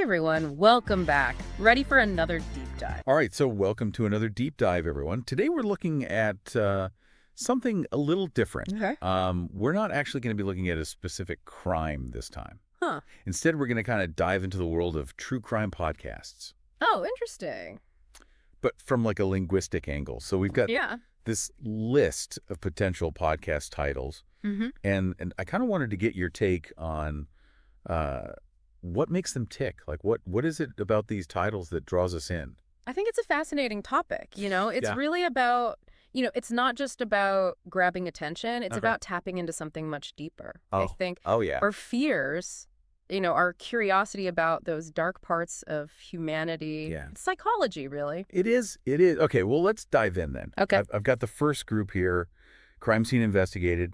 everyone, welcome back. Ready for another deep dive. All right, so welcome to another deep dive, everyone. Today we're looking at something a little different. Okay. We're not actually going to be looking at a specific crime this time. Huh. Instead, we're going to kind of dive into the world of true crime podcasts. Oh, interesting. But from like a linguistic angle. So we've got this list of potential podcast titles. Mm-hmm. And I kind of wanted to get your take on what makes them tick. Like, what is it about these titles that draws us in? I think it's a fascinating topic. It's really about, it's not just about grabbing attention. It's about tapping into something much deeper. I think. Oh, yeah. Our fears, our curiosity about those dark parts of humanity. Yeah. Psychology, really. It is. Okay, well, let's dive in then. Okay. I've got the first group here, Crime Scene Investigated,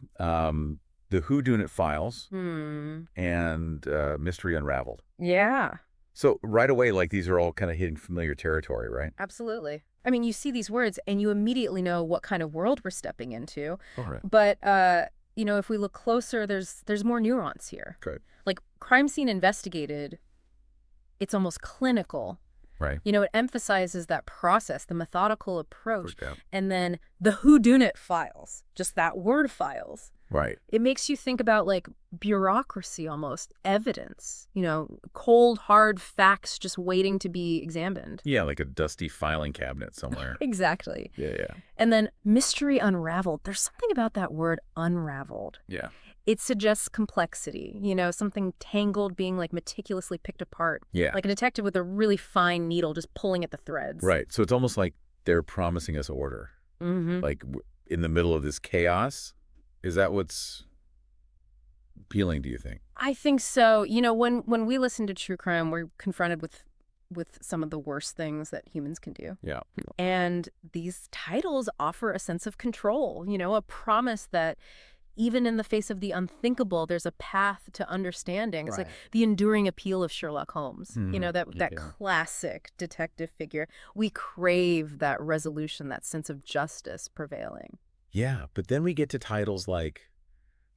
the Whodunit Files, and Mystery Unraveled. Yeah. So right away, like, these are all kind of hitting familiar territory, right? Absolutely. I mean, you see these words and you immediately know what kind of world we're stepping into. All right. But, if we look closer, there's more nuance here. Okay. Like, Crime Scene Investigated, it's almost clinical. Right. It emphasizes that process, the methodical approach. Yeah. And then the Whodunit Files, just that word files. Right. It makes you think about, like, bureaucracy almost, evidence, cold, hard facts just waiting to be examined. Yeah, like a dusty filing cabinet somewhere. Exactly. Yeah. And then Mystery Unraveled. There's something about that word unraveled. Yeah. It suggests complexity, something tangled being, like, meticulously picked apart. Yeah. Like a detective with a really fine needle just pulling at the threads. Right. So it's almost like they're promising us order. Mm-hmm. Like, in the middle of this chaos. Is that what's appealing, do you think? I think so. When we listen to true crime, we're confronted with some of the worst things that humans can do. Yeah. And these titles offer a sense of control, a promise that even in the face of the unthinkable, there's a path to understanding. It's like the enduring appeal of Sherlock Holmes, that classic detective figure. We crave that resolution, that sense of justice prevailing. Yeah, but then we get to titles like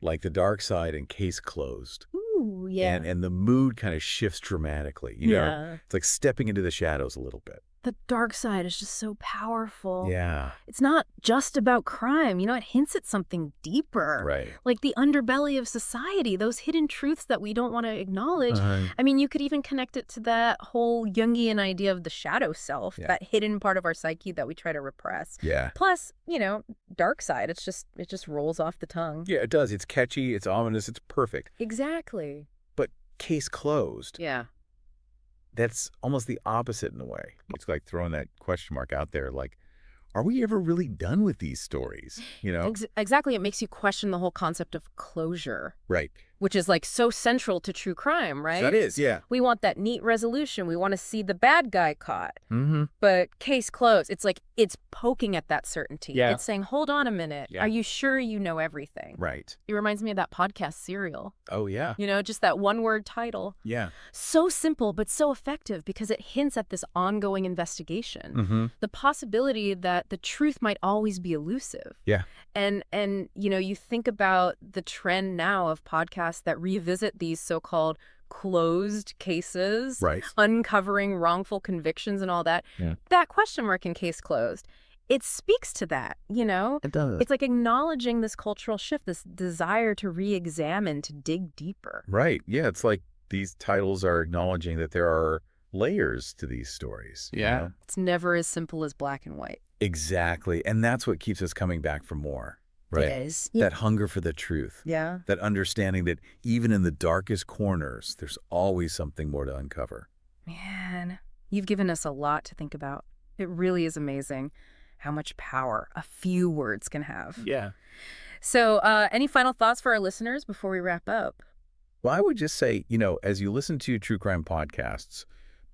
The Dark Side and Case Closed. Ooh, yeah. And the mood kind of shifts dramatically. It's like stepping into the shadows a little bit. The dark side is just so powerful. Yeah. It's not just about crime. It hints at something deeper. Right. Like the underbelly of society, those hidden truths that we don't want to acknowledge. I mean, you could even connect it to that whole Jungian idea of the shadow self, that hidden part of our psyche that we try to repress. Yeah. Plus, dark side, it just rolls off the tongue. Yeah, it does. It's catchy, it's ominous, it's perfect. Exactly. But Case Closed. Yeah. That's almost the opposite in a way. It's like throwing that question mark out there, like, are we ever really done with these stories? Exactly. It makes you question the whole concept of closure. Right. Which is, like, so central to true crime, right? That is, yeah. We want that neat resolution. We want to see the bad guy caught. Mm-hmm. But case closed. It's like it's poking at that certainty. Yeah. It's saying, hold on a minute. Yeah. Are you sure you know everything? Right. It reminds me of that podcast Serial. Oh, yeah. Just that one-word title. Yeah. So simple, but so effective because it hints at this ongoing investigation. Mm-hmm. The possibility that the truth might always be elusive. Yeah. And you think about the trend now of podcasts that revisit these so-called closed cases, right, uncovering wrongful convictions and all that. Yeah. That question mark in Case Closed, it speaks to that, It does. It's like acknowledging this cultural shift, this desire to re-examine, to dig deeper. Right. Yeah, it's like these titles are acknowledging that there are layers to these stories. Yeah. It's never as simple as black and white. Exactly. And that's what keeps us coming back for more. Right. It is. That hunger for the truth. Yeah. That understanding that even in the darkest corners, there's always something more to uncover. Man, you've given us a lot to think about. It really is amazing how much power a few words can have. Yeah. So any final thoughts for our listeners before we wrap up? Well, I would just say, as you listen to true crime podcasts,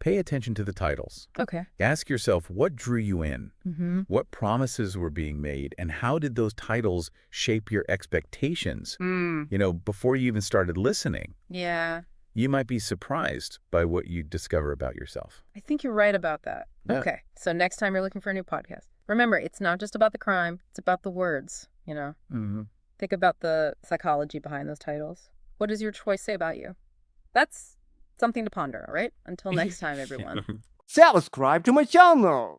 pay attention to the titles. Okay. Ask yourself, what drew you in? Mm-hmm. What promises were being made? And how did those titles shape your expectations? Before you even started listening. Yeah. You might be surprised by what you discover about yourself. I think you're right about that. Yeah. Okay. So next time you're looking for a new podcast, remember, it's not just about the crime. It's about the words, Mm-hmm. Think about the psychology behind those titles. What does your choice say about you? That's Something to ponder, all right? Until next time, everyone. Subscribe to my channel.